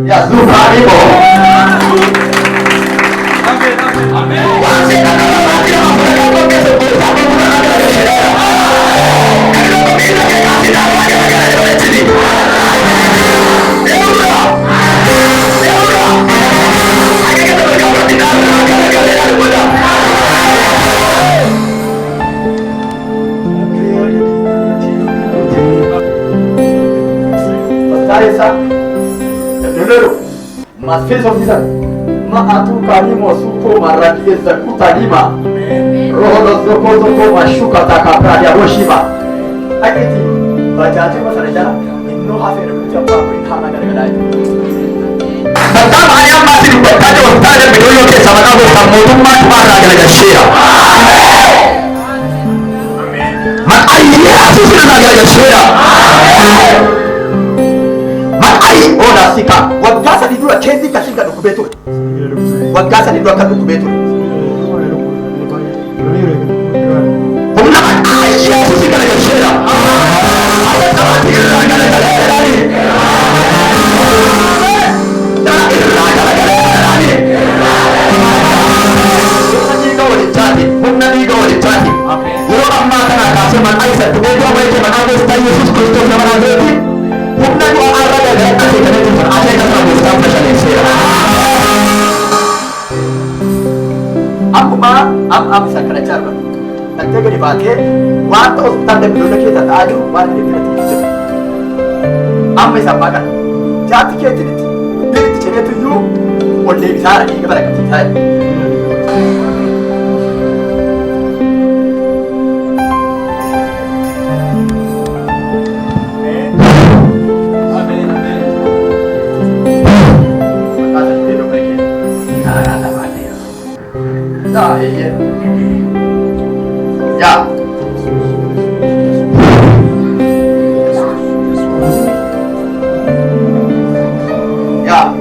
Ya Tuhan ibu. Masfiso bisa maatu kalimo suko maraki zakutalima roho zoko mashuka takapradi aboshima akiti bajaji masarajana inno hafere kujapa kuitana gara-gara Pertama yang masih berkata utara bidoyo ke sama kamu kamu rumah para gara-gara Mak ayah sudah gara-gara syira Ona sika wagasa ni dua kezi kashinga dukubetu wagasa ni dua kadu kubetu kuna aisha kusika ya shera am sakara charba nanti ke dipakai waktu hospital dan dulu kita tak ada waktu di mana tu am sama kan jati kita itu cewek tu you boleh bisa lagi kepada kita iya. Ya. Ya.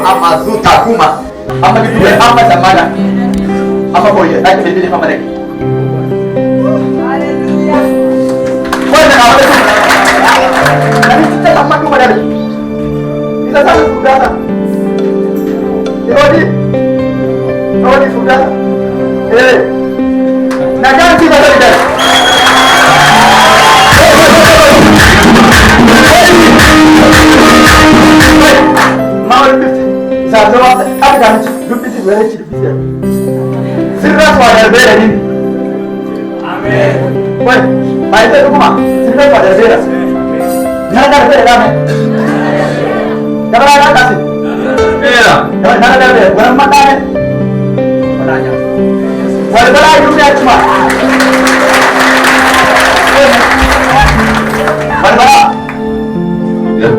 Ama zuta kuma ama bibi ama zamana ama boye ai bibi kama rek haleluya bwana haleluya nani kita kama tu madari kita sana sudah Rodi sudah na ganti madari dai Sahaja apa jangan lupa sih boleh ciri bisa. Sirna suara berbeda ni. Amin. Woi, baik tu kuma. Sirna suara berbeda. Jangan ada berbeda ni. Jangan ada kasih. Berbeda. Jangan ada berbeda. Orang mana ni? Orangnya. Berbeda itu dia cuma. Berbeda. Ya.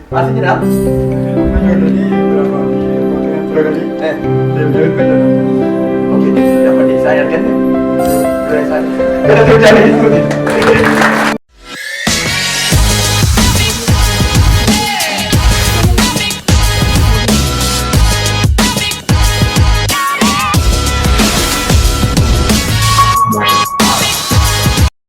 Masih tidak? Oke, dapat desain kan? Desain. Kalau sudah